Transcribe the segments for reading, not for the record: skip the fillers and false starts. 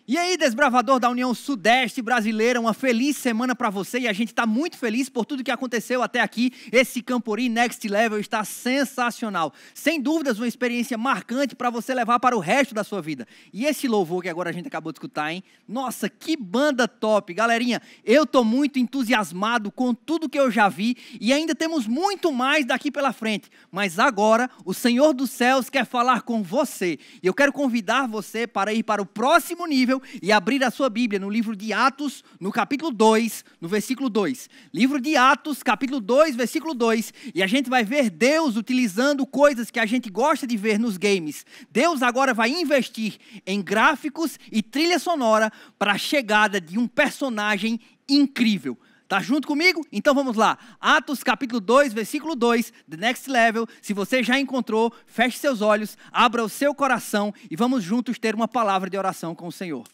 E aí, desbravador da União Sudeste Brasileira, uma feliz semana para você e a gente está muito feliz por tudo que aconteceu até aqui. Esse Camporee Next Level está sensacional. Sem dúvidas, uma experiência marcante para você levar para o resto da sua vida. E esse louvor que agora a gente acabou de escutar, hein? Nossa, que banda top! Galerinha, eu estou muito entusiasmado com tudo que eu já vi e ainda temos muito mais daqui pela frente. Mas agora, o Senhor dos Céus quer falar com você. E eu quero convidar você para ir para o próximo nível e abrir a sua Bíblia no livro de Atos, no capítulo 2, no versículo 2. Livro de Atos, capítulo 2, versículo 2. E a gente vai ver Deus utilizando coisas que a gente gosta de ver nos games. Deus agora vai investir em gráficos e trilha sonora para a chegada de um personagem incrível. Tá junto comigo? Então vamos lá. Atos capítulo 2, versículo 2, The Next Level. Se você já encontrou, feche seus olhos, abra o seu coração e vamos juntos ter uma palavra de oração com o Senhor.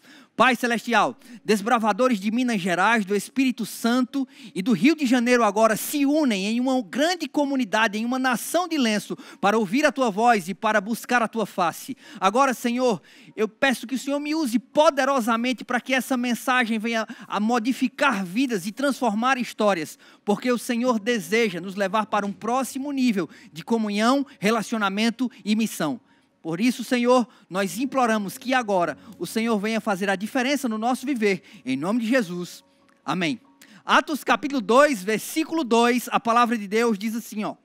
Pai Celestial, desbravadores de Minas Gerais, do Espírito Santo e do Rio de Janeiro agora se unem em uma grande comunidade, em uma nação de lenço, para ouvir a Tua voz e para buscar a Tua face. Agora, Senhor, eu peço que o Senhor me use poderosamente para que essa mensagem venha a modificar vidas e transformar histórias, porque o Senhor deseja nos levar para um próximo nível de comunhão, relacionamento e missão. Por isso, Senhor, nós imploramos que agora o Senhor venha fazer a diferença no nosso viver. Em nome de Jesus. Amém. Atos capítulo 2, versículo 2, a palavra de Deus diz assim, ó.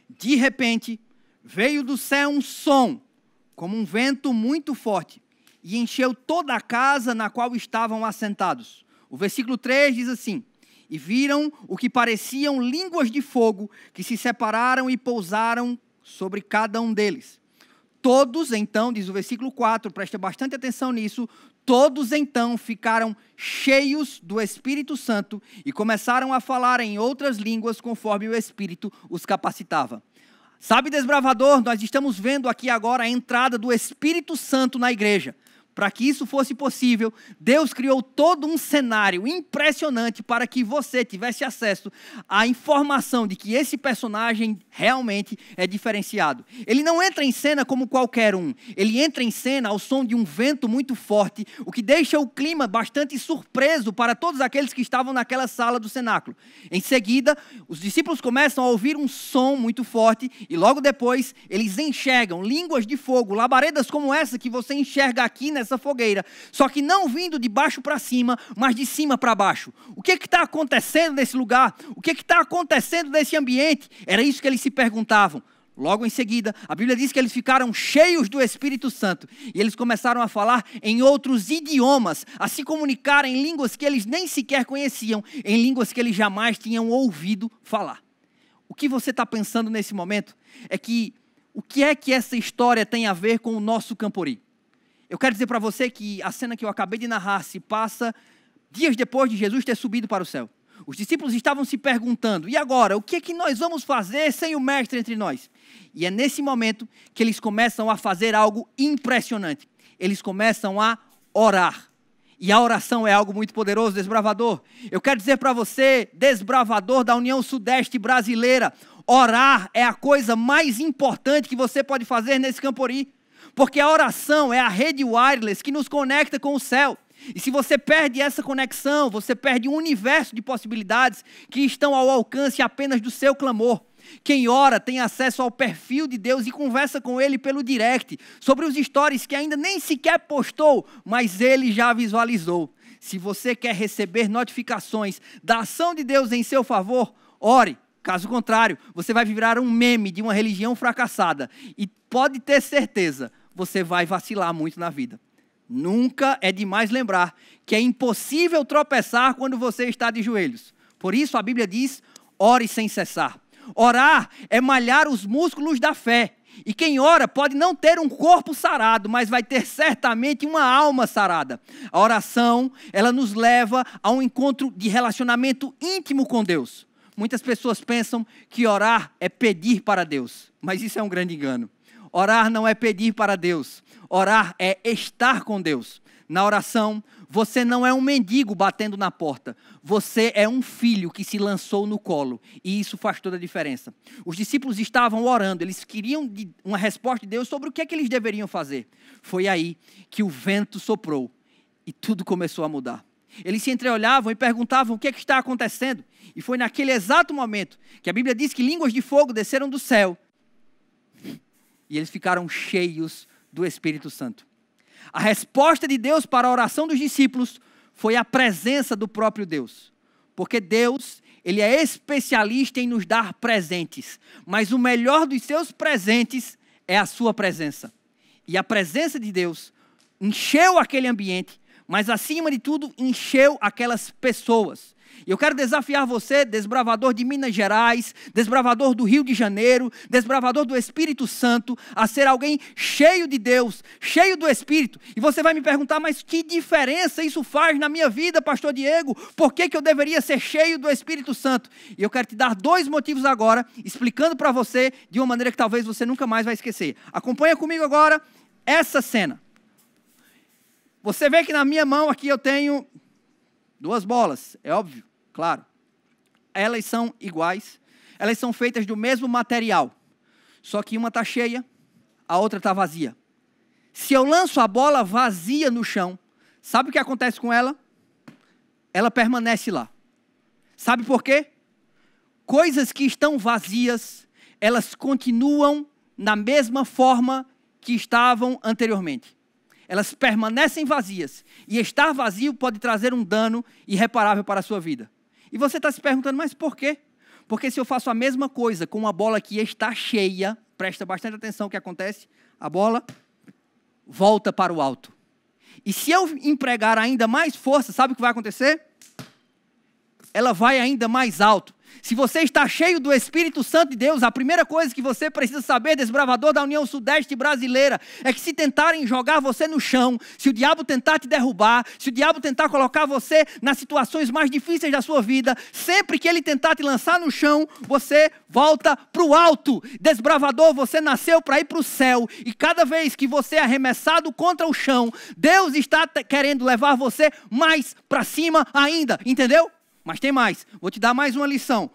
De repente, veio do céu um som, como um vento muito forte, e encheu toda a casa na qual estavam assentados. O versículo 3 diz assim. E viram o que pareciam línguas de fogo, que se separaram e pousaram sobre cada um deles. Todos então, diz o versículo 4, presta bastante atenção nisso, todos então ficaram cheios do Espírito Santo e começaram a falar em outras línguas conforme o Espírito os capacitava. Sabe, desbravador, nós estamos vendo aqui agora a entrada do Espírito Santo na igreja. Para que isso fosse possível, Deus criou todo um cenário impressionante para que você tivesse acesso à informação de que esse personagem realmente é diferenciado. Ele não entra em cena como qualquer um. Ele entra em cena ao som de um vento muito forte, o que deixa o clima bastante surpreso para todos aqueles que estavam naquela sala do cenáculo. Em seguida, os discípulos começam a ouvir um som muito forte e logo depois eles enxergam línguas de fogo, labaredas como essa que você enxerga aqui nessa fogueira, só que não vindo de baixo para cima, mas de cima para baixo. O que está acontecendo nesse lugar? O que está acontecendo nesse ambiente? Era isso que eles se perguntavam. Logo em seguida, a Bíblia diz que eles ficaram cheios do Espírito Santo e eles começaram a falar em outros idiomas, a se comunicar em línguas que eles nem sequer conheciam, em línguas que eles jamais tinham ouvido falar. O que você está pensando nesse momento é que o que é que essa história tem a ver com o nosso Camporee? Eu quero dizer para você que a cena que eu acabei de narrar se passa dias depois de Jesus ter subido para o céu. Os discípulos estavam se perguntando, e agora, o que é que nós vamos fazer sem o mestre entre nós? E é nesse momento que eles começam a fazer algo impressionante. Eles começam a orar. E a oração é algo muito poderoso, desbravador. Eu quero dizer para você, desbravador da União Sudeste Brasileira, orar é a coisa mais importante que você pode fazer nesse Camporee. Porque a oração é a rede wireless que nos conecta com o céu. E se você perde essa conexão, você perde um universo de possibilidades que estão ao alcance apenas do seu clamor. Quem ora tem acesso ao perfil de Deus e conversa com Ele pelo direct, sobre os stories que ainda nem sequer postou, mas Ele já visualizou. Se você quer receber notificações da ação de Deus em seu favor, ore. Caso contrário, você vai virar um meme de uma religião fracassada. E pode ter certeza, você vai vacilar muito na vida. Nunca é demais lembrar que é impossível tropeçar quando você está de joelhos. Por isso a Bíblia diz, ore sem cessar. Orar é malhar os músculos da fé. E quem ora pode não ter um corpo sarado, mas vai ter certamente uma alma sarada. A oração, ela nos leva a um encontro de relacionamento íntimo com Deus. Muitas pessoas pensam que orar é pedir para Deus, mas isso é um grande engano. Orar não é pedir para Deus, orar é estar com Deus. Na oração, você não é um mendigo batendo na porta, você é um filho que se lançou no colo, e isso faz toda a diferença. Os discípulos estavam orando, eles queriam uma resposta de Deus sobre o que é que eles deveriam fazer. Foi aí que o vento soprou, E tudo começou a mudar. Eles se entreolhavam e perguntavam o que está acontecendo. E foi naquele exato momento que a Bíblia diz que línguas de fogo desceram do céu. E eles ficaram cheios do Espírito Santo. A resposta de Deus para a oração dos discípulos foi a presença do próprio Deus. Porque Deus, Ele é especialista em nos dar presentes. Mas o melhor dos seus presentes é a sua presença. E a presença de Deus encheu aquele ambiente, mas acima de tudo encheu aquelas pessoas. E eu quero desafiar você, desbravador de Minas Gerais, desbravador do Rio de Janeiro, desbravador do Espírito Santo, a ser alguém cheio de Deus, cheio do Espírito. E você vai me perguntar, mas que diferença isso faz na minha vida, pastor Diego? Por que eu deveria ser cheio do Espírito Santo? E eu quero te dar 2 motivos agora, explicando para você de uma maneira que talvez você nunca mais vai esquecer. Acompanha comigo agora essa cena. Você vê que na minha mão aqui eu tenho 2 bolas, é óbvio, claro. Elas são iguais, elas são feitas do mesmo material, só que uma está cheia, a outra está vazia. Se eu lanço a bola vazia no chão, sabe o que acontece com ela? Ela permanece lá. Sabe por quê? Coisas que estão vazias, elas continuam na mesma forma que estavam anteriormente. Elas permanecem vazias. E estar vazio pode trazer um dano irreparável para a sua vida. E você está se perguntando, mas por quê? Porque se eu faço a mesma coisa com uma bola que está cheia, presta bastante atenção o que acontece, a bola volta para o alto. E se eu empregar ainda mais força, sabe o que vai acontecer? Ela vai ainda mais alto. Se você está cheio do Espírito Santo de Deus, a primeira coisa que você precisa saber, desbravador da União Sudeste Brasileira, é que se tentarem jogar você no chão, se o diabo tentar te derrubar, se o diabo tentar colocar você nas situações mais difíceis da sua vida, sempre que ele tentar te lançar no chão, você volta para o alto. Desbravador, você nasceu para ir para o céu, e cada vez que você é arremessado contra o chão, Deus está querendo levar você mais para cima ainda, entendeu? Mas tem mais, vou te dar mais uma lição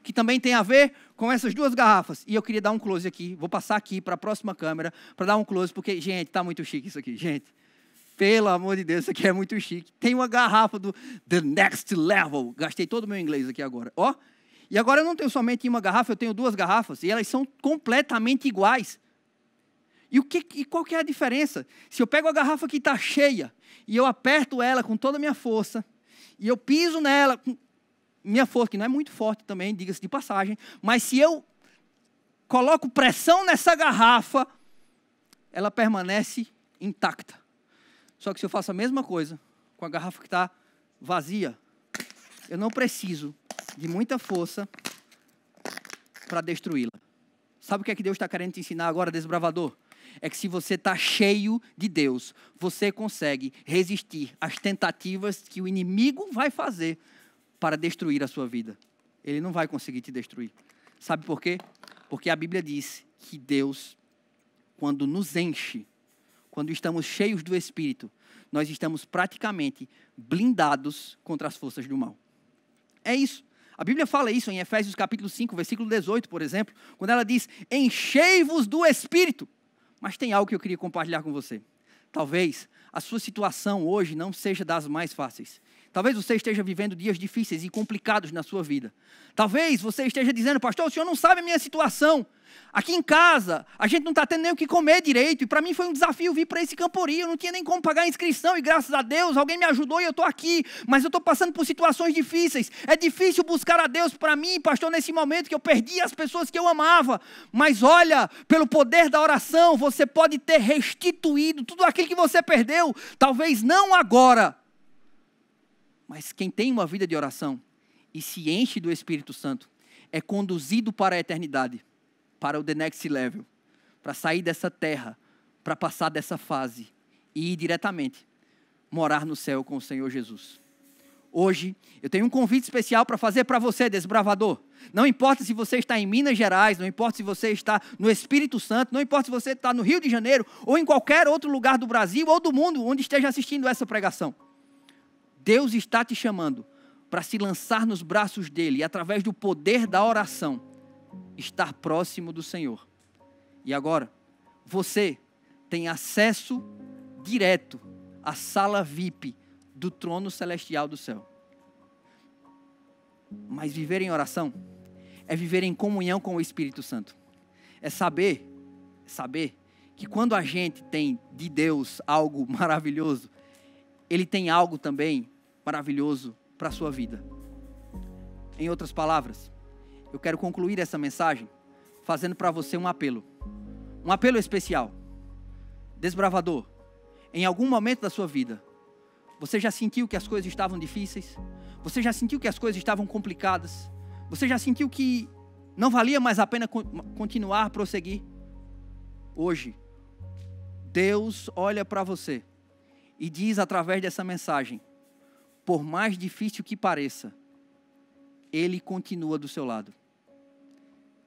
que também tem a ver com essas 2 garrafas. E eu queria dar um close aqui, vou passar aqui para a próxima câmera, para dar um close, porque, gente, está muito chique isso aqui, gente. Pelo amor de Deus, isso aqui é muito chique. Tem uma garrafa do The Next Level, gastei todo o meu inglês aqui agora, ó. E agora eu não tenho somente uma garrafa, eu tenho 2 garrafas, e elas são completamente iguais. E qual que é a diferença? Se eu pego a garrafa que está cheia, e eu aperto ela com toda a minha força, e eu piso nela com minha força, que não é muito forte também, diga-se de passagem, mas se eu coloco pressão nessa garrafa, ela permanece intacta. Só que se eu faço a mesma coisa com a garrafa que está vazia, eu não preciso de muita força para destruí-la. Sabe o que é que Deus está querendo te ensinar agora, desbravador? É que se você está cheio de Deus, você consegue resistir às tentativas que o inimigo vai fazer para destruir a sua vida. Ele não vai conseguir te destruir. Sabe por quê? Porque a Bíblia diz que Deus, quando nos enche, quando estamos cheios do Espírito, nós estamos praticamente blindados contra as forças do mal. É isso. A Bíblia fala isso em Efésios capítulo 5, versículo 18, por exemplo, quando ela diz, enchei-vos do Espírito. Mas tem algo que eu queria compartilhar com você. Talvez a sua situação hoje não seja das mais fáceis. Talvez você esteja vivendo dias difíceis e complicados na sua vida. Talvez você esteja dizendo, pastor, o senhor não sabe a minha situação. Aqui em casa, a gente não está tendo nem o que comer direito. E para mim foi um desafio vir para esse Campori. Eu não tinha nem como pagar a inscrição. E graças a Deus, alguém me ajudou e eu estou aqui. Mas eu estou passando por situações difíceis. É difícil buscar a Deus para mim, pastor, nesse momento que eu perdi as pessoas que eu amava. Mas olha, pelo poder da oração, você pode ter restituído tudo aquilo que você perdeu. Talvez não agora. Mas quem tem uma vida de oração e se enche do Espírito Santo é conduzido para a eternidade, para o The Next Level, para sair dessa terra, para passar dessa fase e ir diretamente morar no céu com o Senhor Jesus. Hoje, eu tenho um convite especial para fazer para você, desbravador. Não importa se você está em Minas Gerais, não importa se você está no Espírito Santo, não importa se você está no Rio de Janeiro ou em qualquer outro lugar do Brasil ou do mundo onde esteja assistindo essa pregação. Deus está te chamando para se lançar nos braços dele e através do poder da oração, estar próximo do Senhor. E agora, você tem acesso direto a sala VIP do trono celestial do céu. Mas viver em oração é viver em comunhão com o Espírito Santo. É saber que quando a gente tem de Deus algo maravilhoso, Ele tem algo também maravilhoso para a sua vida. Em outras palavras, eu quero concluir essa mensagem fazendo para você um apelo especial. Desbravador, em algum momento da sua vida, você já sentiu que as coisas estavam difíceis? Você já sentiu que as coisas estavam complicadas? Você já sentiu que não valia mais a pena continuar, prosseguir? Hoje, Deus olha para você e diz através dessa mensagem: por mais difícil que pareça, Ele continua do seu lado.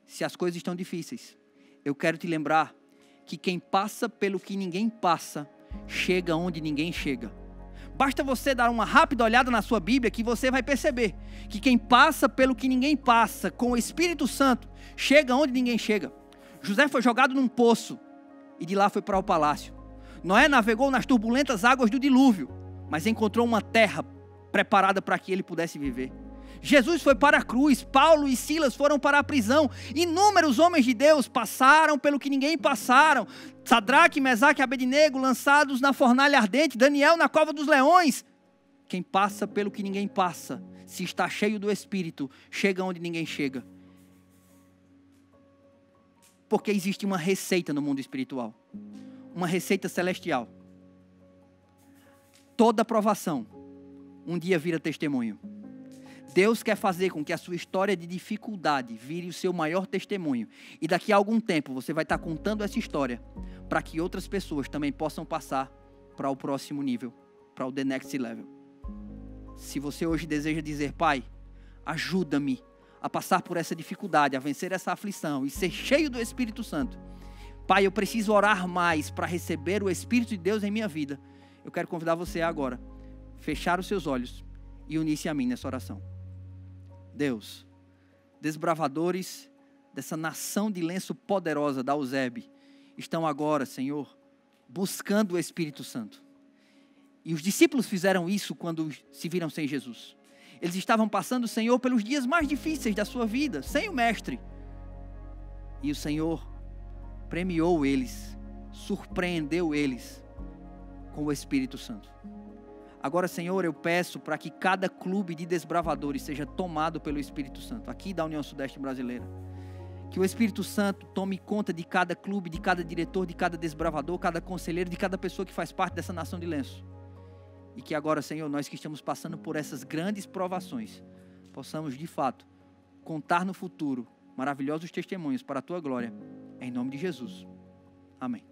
Se as coisas estão difíceis, eu quero te lembrar que quem passa pelo que ninguém passa, chega onde ninguém chega. Basta você dar uma rápida olhada na sua Bíblia que você vai perceber que quem passa pelo que ninguém passa, com o Espírito Santo, chega onde ninguém chega. José foi jogado num poço e de lá foi para o palácio. Noé navegou nas turbulentas águas do dilúvio, mas encontrou uma terra preparada para que ele pudesse viver. Jesus foi para a cruz, Paulo e Silas foram para a prisão. Inúmeros homens de Deus passaram pelo que ninguém passaram. Sadraque, Mesaque e Abednego lançados na fornalha ardente, Daniel na cova dos leões. Quem passa pelo que ninguém passa, se está cheio do Espírito, chega onde ninguém chega. Porque existe uma receita no mundo espiritual, uma receita celestial. Toda provação um dia vira testemunho. Deus quer fazer com que a sua história de dificuldade vire o seu maior testemunho. E daqui a algum tempo você vai estar contando essa história para que outras pessoas também possam passar para o próximo nível, para o the next level. Se você hoje deseja dizer: Pai, ajuda-me a passar por essa dificuldade, a vencer essa aflição e ser cheio do Espírito Santo. Pai, eu preciso orar mais para receber o Espírito de Deus em minha vida. Eu quero convidar você agora a fechar os seus olhos e unir-se a mim nessa oração. Deus, desbravadores dessa nação de lenço poderosa da Eusébio estão agora, Senhor, buscando o Espírito Santo. E os discípulos fizeram isso quando se viram sem Jesus. Eles estavam passando, Senhor, pelos dias mais difíceis da sua vida, sem o Mestre. E o Senhor premiou eles, surpreendeu eles com o Espírito Santo. Agora, Senhor, eu peço para que cada clube de desbravadores seja tomado pelo Espírito Santo, aqui da União Sudeste Brasileira. Que o Espírito Santo tome conta de cada clube, de cada diretor, de cada desbravador, cada conselheiro, de cada pessoa que faz parte dessa nação de lenço. E que agora, Senhor, nós que estamos passando por essas grandes provações, possamos, de fato, contar no futuro maravilhosos testemunhos para a Tua glória. Em nome de Jesus. Amém.